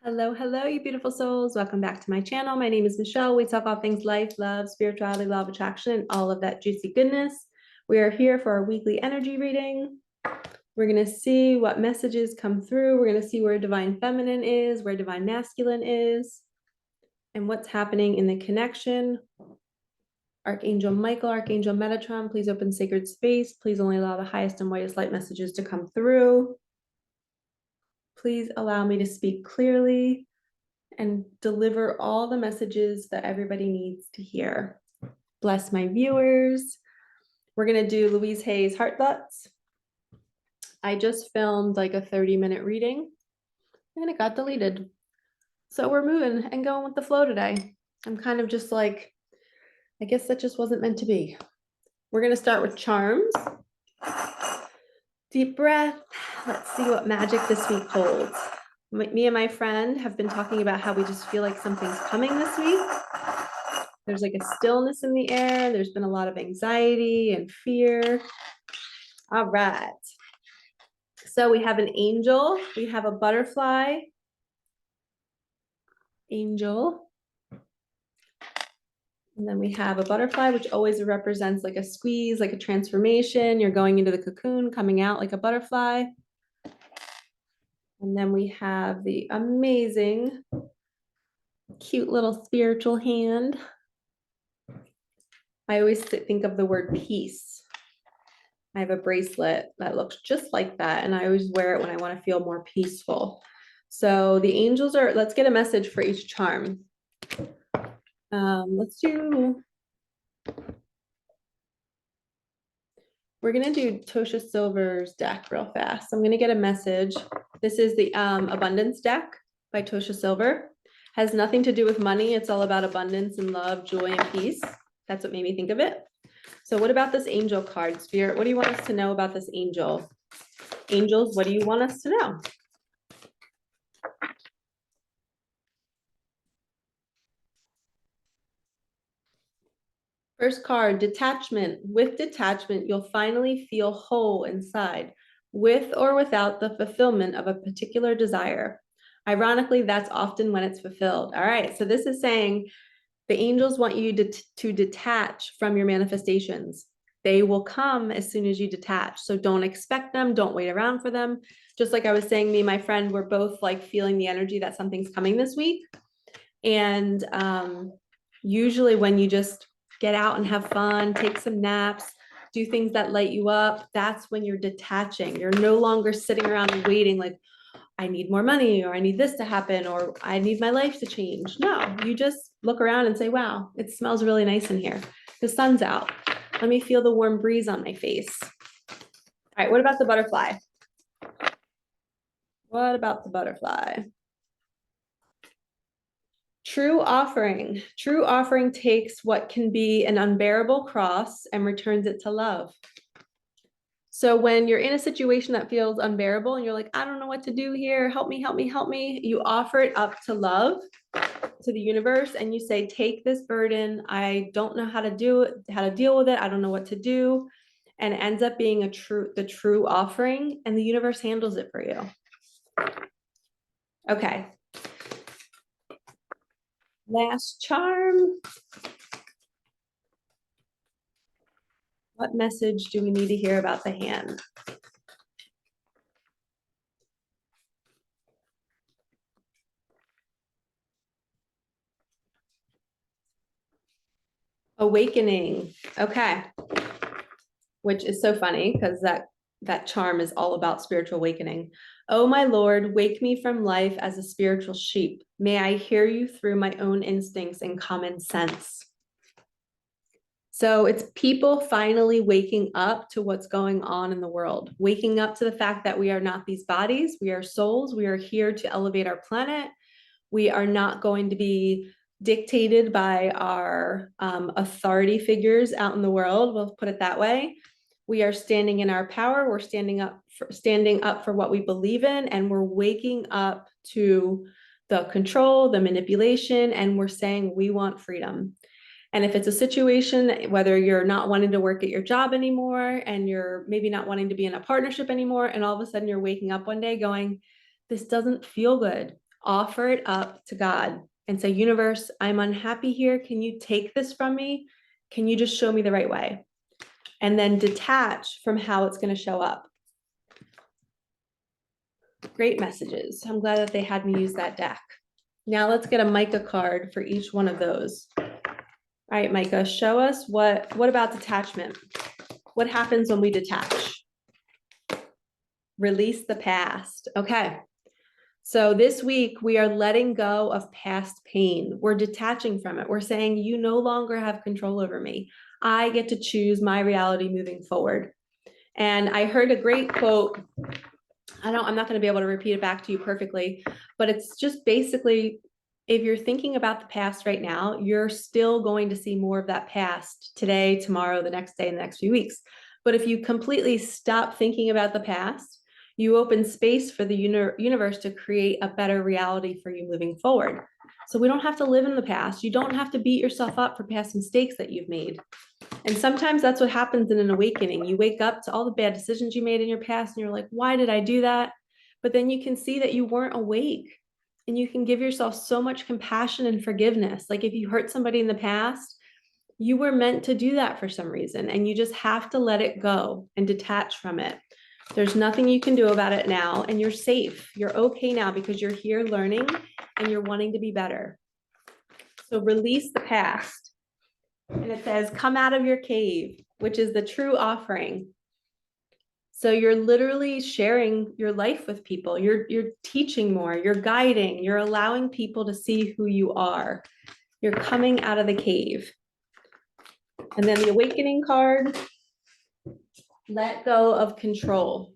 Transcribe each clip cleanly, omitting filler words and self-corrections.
Hello, hello, you beautiful souls. Welcome back to my channel. My name is Michelle. We talk all things life, love, spirituality, law of attraction, and all of that juicy goodness. We are here for our weekly energy reading. We're going to see what messages come through. We're going to see where divine feminine is, where divine masculine is, and what's happening in the connection. Archangel Michael, Archangel Metatron, please open sacred space. Please only allow the highest and whitest light messages to come through. Please allow me to speak clearly and deliver all the messages that everybody needs to hear. Bless my viewers. We're going to do Louise Hay's Heart Thoughts. I just filmed like a 30-minute reading and it got deleted. So we're moving and going with the flow today. I'm kind of just like, I guess that just wasn't meant to be. We're going to start with charms. Deep breath. Let's see what magic this week holds. Me and my friend have been talking about how we just feel like something's coming this week. There's like a stillness in the air. There's been a lot of anxiety and fear. All right. So we have an angel. We have a butterfly. Angel. And then we have a butterfly, which always represents like a squeeze, like a transformation. You're going into the cocoon, coming out like a butterfly. And then we have the amazing, cute little spiritual hand. I always think of the word peace. I have a bracelet that looks just like that, and I always wear it when I want to feel more peaceful. So the angels are, let's get a message for each charm. We're going to do Tosha Silver's deck real fast. I'm going to get a message. This is the Abundance deck by Tosha Silver. Has nothing to do with money. It's all about abundance and love, joy, and peace. That's what made me think of it. So what about this angel card, Spirit? What do you want us to know about this angel? Angels, what do you want us to know? First card, detachment. With detachment, you'll finally feel whole inside, with or without the fulfillment of a particular desire. Ironically, that's often when it's fulfilled. All right, so this is saying the angels want you to detach from your manifestations. They will come as soon as you detach. So don't expect them. Don't wait around for them. Just like I was saying, me and my friend, we're both like feeling the energy that something's coming this week. And usually when you just get out and have fun, take some naps, do things that light you up, that's when you're detaching. You're no longer sitting around and waiting like, I need more money, or I need this to happen, or I need my life to change. No, you just look around and say, wow, it smells really nice in here. The sun's out. Let me feel the warm breeze on my face. All right, what about the butterfly? What about the butterfly? True offering. True offering takes what can be an unbearable cross and returns it to love. So when you're in a situation that feels unbearable and you're like, I don't know what to do here, help me, help me, help me, you offer it up to love, to the universe, and you say, take this burden. I don't know how to do it, how to deal with it. I don't know what to do. And it ends up being the true offering, and the universe handles it for you. Okay. Last charm. What message do we need to hear about the hand? Awakening. Okay. Which is so funny because that charm is all about spiritual awakening. Oh, my Lord, wake me from life as a spiritual sheep. May I hear you through my own instincts and common sense. So it's people finally waking up to what's going on in the world, waking up to the fact that we are not these bodies, we are souls, we are here to elevate our planet. We are not going to be dictated by our authority figures out in the world, we'll put it that way. We are standing in our power, we're standing up for what we believe in, and we're waking up to the control, the manipulation, and we're saying we want freedom. And if it's a situation, whether you're not wanting to work at your job anymore, and you're maybe not wanting to be in a partnership anymore, and all of a sudden you're waking up one day going, this doesn't feel good. Offer it up to God and say, universe, I'm unhappy here. Can you take this from me? Can you just show me the right way? And then detach from how it's going to show up. Great messages. I'm glad that they had me use that deck. Now let's get a Micah card for each one of those. All right, Micah, show us what about detachment? What happens when we detach? Release the past. Okay. So this week we are letting go of past pain. We're detaching from it. We're saying, you no longer have control over me. I get to choose my reality moving forward. And I heard a great quote. I'm not going to be able to repeat it back to you perfectly, but it's just basically, if you're thinking about the past right now, you're still going to see more of that past today, tomorrow, the next day, and the next few weeks. But if you completely stop thinking about the past, you open space for the universe to create a better reality for you moving forward. So we don't have to live in the past. You don't have to beat yourself up for past mistakes that you've made. And sometimes that's what happens in an awakening. You wake up to all the bad decisions you made in your past and you're like, why did I do that? But then you can see that you weren't awake, and you can give yourself so much compassion and forgiveness. Like if you hurt somebody in the past, you were meant to do that for some reason, and you just have to let it go and detach from it. There's nothing you can do about it now, and you're safe. You're okay now because you're here learning and you're wanting to be better. So release the past. And it says, come out of your cave, which is the true offering. So you're literally sharing your life with people. You're teaching more, you're guiding, you're allowing people to see who you are. You're coming out of the cave. And then the awakening card, let go of control.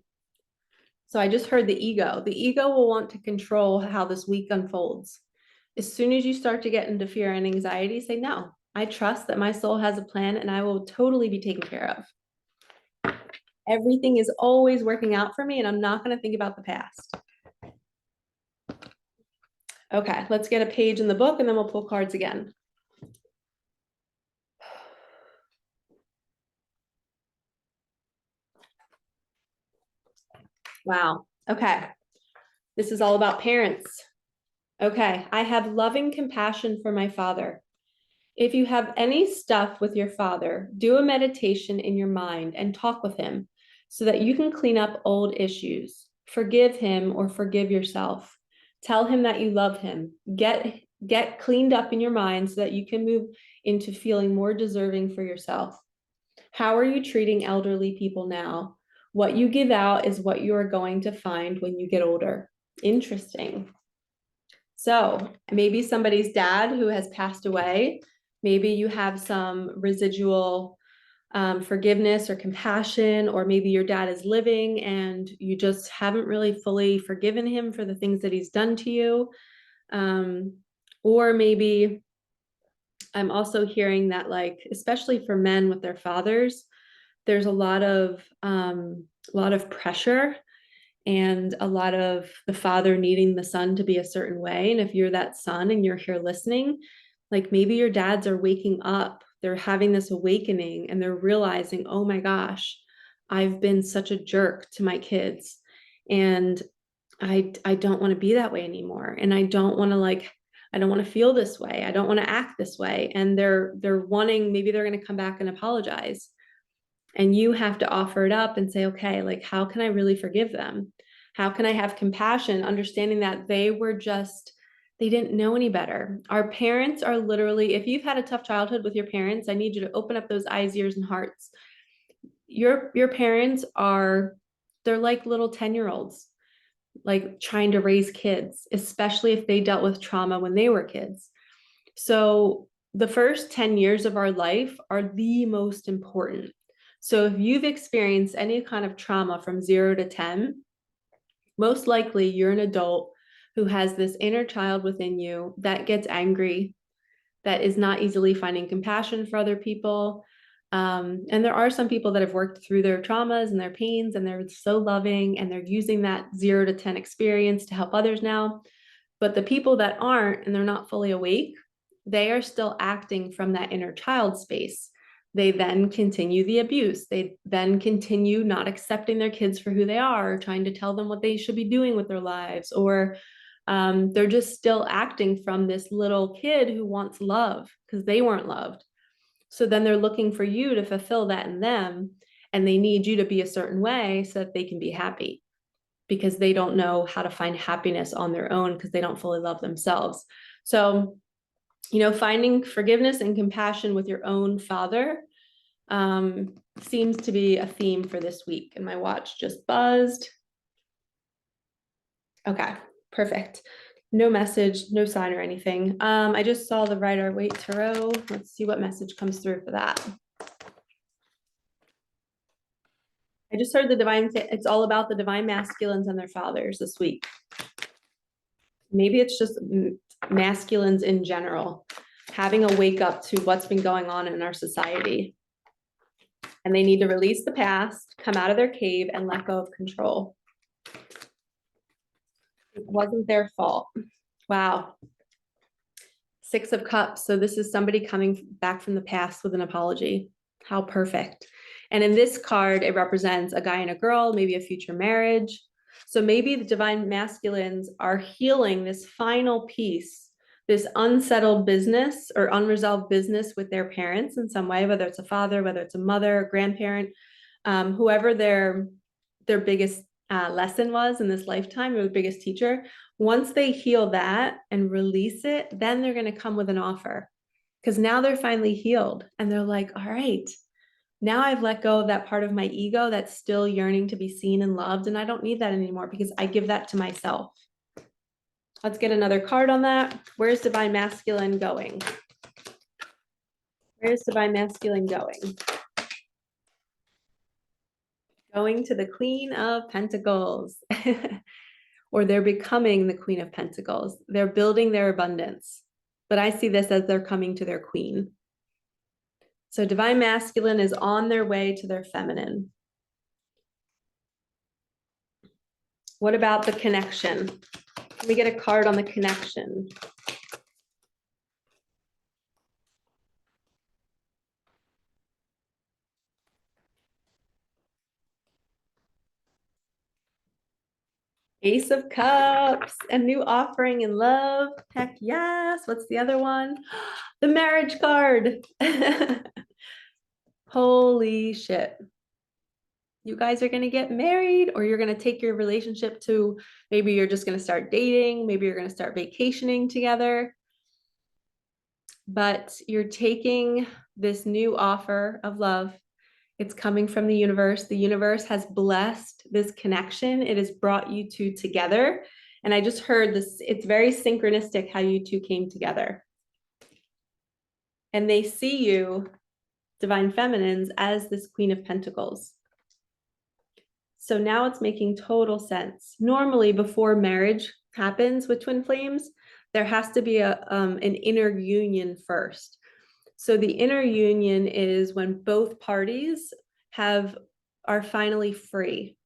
So I just heard the ego. The ego will want to control how this week unfolds. As soon as you start to get into fear and anxiety, say, no, I trust that my soul has a plan and I will totally be taken care of. Everything is always working out for me, and I'm not going to think about the past. Okay, let's get a page in the book and then we'll pull cards again. Wow. Okay. This is all about parents. Okay. I have loving compassion for my father. If you have any stuff with your father, do a meditation in your mind and talk with him so that you can clean up old issues. Forgive him or forgive yourself. Tell him that you love him. Get cleaned up in your mind so that you can move into feeling more deserving for yourself. How are you treating elderly people now? What you give out is what you are going to find when you get older. Interesting. So maybe somebody's dad who has passed away, maybe you have some residual forgiveness or compassion, or maybe your dad is living and you just haven't really fully forgiven him for the things that he's done to you. Or maybe I'm also hearing that, like, especially for men with their fathers, there's a lot of pressure and a lot of the father needing the son to be a certain way. And if you're that son and you're here listening, like maybe your dads are waking up, they're having this awakening and they're realizing, oh my gosh, I've been such a jerk to my kids. And I don't want to be that way anymore. And I don't want to feel this way. I don't want to act this way. And they're wanting, maybe they're going to come back and apologize. And you have to offer it up and say, okay, like, how can I really forgive them? How can I have compassion, understanding that they didn't know any better. Our parents are literally, if you've had a tough childhood with your parents, I need you to open up those eyes, ears, and hearts. Your parents they're like little 10-year-olds, like trying to raise kids, especially if they dealt with trauma when they were kids. So the first 10 years of our life are the most important. So if you've experienced any kind of trauma from 0 to 10, most likely you're an adult who has this inner child within you that gets angry, that is not easily finding compassion for other people. And there are some people that have worked through their traumas and their pains, and they're so loving, and they're using that 0 to 10 experience to help others now. But the people that aren't, and they're not fully awake, they are still acting from that inner child space. They then continue the abuse. They then continue not accepting their kids for who they are, or trying to tell them what they should be doing with their lives, or They're just still acting from this little kid who wants love because they weren't loved. So then they're looking for you to fulfill that in them, and they need you to be a certain way so that they can be happy, because they don't know how to find happiness on their own because they don't fully love themselves. So, finding forgiveness and compassion with your own father seems to be a theme for this week. And my watch just buzzed. Okay, perfect. No message, no sign or anything. I just saw the Rider-Waite Tarot. Let's see what message comes through for that. I just heard the divine, it's all about the divine masculines and their fathers this week. Maybe it's just masculines in general, having a wake up to what's been going on in our society. And they need to release the past, come out of their cave, and let go of control. It wasn't their fault. Wow. 6 of Cups. So this is somebody coming back from the past with an apology. How perfect. And in this card, it represents a guy and a girl, maybe a future marriage. So maybe the divine masculines are healing this final piece, this unsettled business or unresolved business with their parents in some way, whether it's a father, whether it's a mother, a grandparent, whoever their biggest lesson was in this lifetime, or the biggest teacher. Once they heal that and release it, then they're going to come with an offer, because now they're finally healed and they're like, all right, now I've let go of that part of my ego that's still yearning to be seen and loved. And I don't need that anymore because I give that to myself. Let's get another card on that. Where's divine masculine going? Where's divine masculine going? Going to the Queen of Pentacles. Or they're becoming the Queen of Pentacles. They're building their abundance. But I see this as they're coming to their queen. So divine masculine is on their way to their feminine. What about the connection? Can we get a card on the connection? Ace of Cups, a new offering in love. Heck yes. What's the other one? The marriage card. Holy shit. You guys are going to get married, or you're going to take your relationship to, maybe you're just going to start dating. Maybe you're going to start vacationing together. But you're taking this new offer of love. It's coming from the universe. The universe has blessed this connection. It has brought you two together. And I just heard this, it's very synchronistic how you two came together. And they see you, divine feminines, as this Queen of Pentacles. So now it's making total sense. Normally, before marriage happens with twin flames, there has to be an inner union first. So the inner union is when both parties are finally free.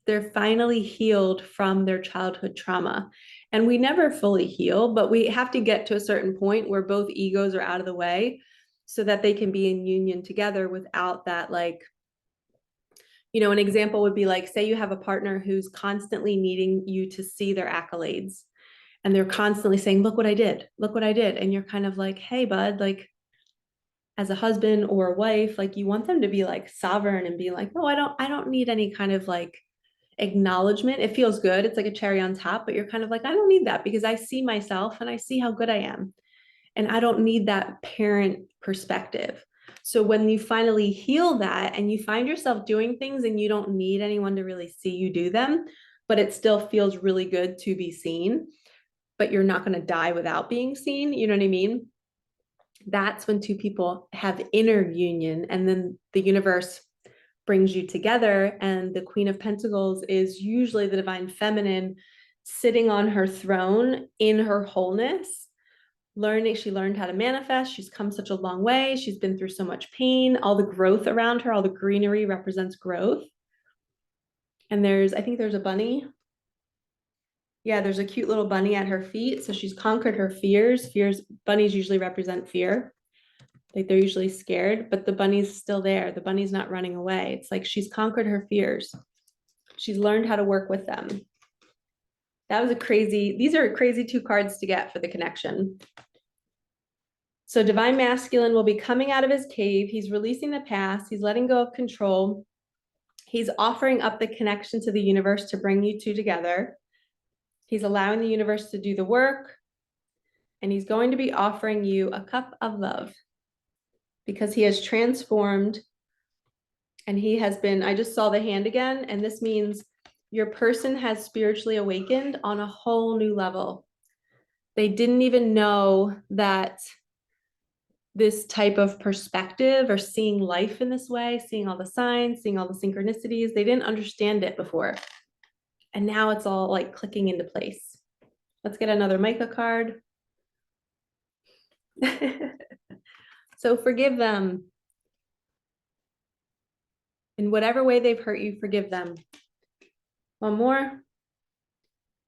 They're finally healed from their childhood trauma. And we never fully heal, but we have to get to a certain point where both egos are out of the way so that they can be in union together without that, like, an example would be like, say you have a partner who's constantly needing you to see their accolades, and they're constantly saying, look what I did, look what I did. And you're kind of like, hey, bud, like, as a husband or a wife, like, you want them to be like sovereign and be like, no, I don't need any kind of like acknowledgement. It feels good. It's like a cherry on top, but you're kind of like, I don't need that because I see myself and I see how good I am. And I don't need that parent perspective. So when you finally heal that and you find yourself doing things and you don't need anyone to really see you do them, but it still feels really good to be seen, but you're not going to die without being seen. You know what I mean? That's when two people have inner union, and then the universe brings you together. And the Queen of Pentacles is usually the divine feminine sitting on her throne in her wholeness. She learned how to manifest. She's come such a long way. She's been through so much pain. All the growth around her, all the greenery represents growth. And I think there's a bunny. Yeah, there's a cute little bunny at her feet. So she's conquered her fears. Bunnies usually represent fear. Like, they're usually scared, but the bunny's still there. The bunny's not running away. It's like she's conquered her fears. She's learned how to work with them. That was these are crazy 2 cards to get for the connection. So divine masculine will be coming out of his cave. He's releasing the past. He's letting go of control. He's offering up the connection to the universe to bring you two together. He's allowing the universe to do the work. And he's going to be offering you a cup of love because he has transformed and he has been, I just saw the hand again, and this means your person has spiritually awakened on a whole new level. They didn't even know that this type of perspective or seeing life in this way, seeing all the signs, seeing all the synchronicities, they didn't understand it before. And now it's all like clicking into place. Let's get another Micah card. So forgive them. In whatever way they've hurt you, forgive them. One more.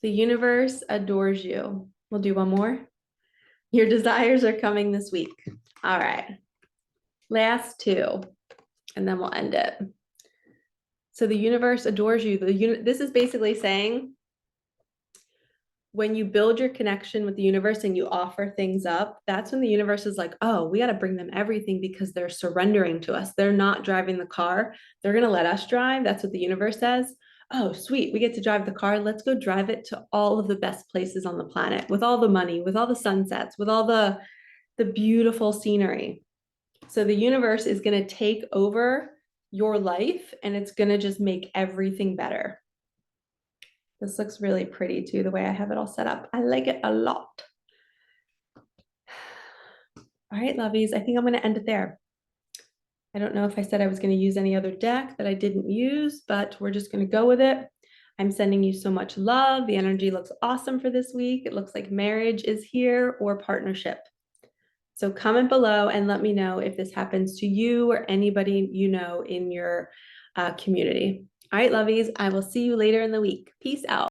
The universe adores you. We'll do one more. Your desires are coming this week. All right. Last 2, and then we'll end it. So the universe adores you. This is basically saying when you build your connection with the universe and you offer things up, that's when the universe is like, oh, we got to bring them everything because they're surrendering to us. They're not driving the car. They're going to let us drive. That's what the universe says. Oh, sweet. We get to drive the car. Let's go drive it to all of the best places on the planet with all the money, with all the sunsets, with all the beautiful scenery. So the universe is going to take over your life and it's going to just make everything better. This looks really pretty too, the way I have it all set up. I like it a lot. All right, lovies, I think I'm going to end it there. I don't know if I said I was going to use any other deck that I didn't use, but we're just going to go with it. I'm sending you so much love. The energy looks awesome for this week. It looks like marriage is here or partnership. So comment below and let me know if this happens to you or anybody you know in your community. All right, lovies, I will see you later in the week. Peace out.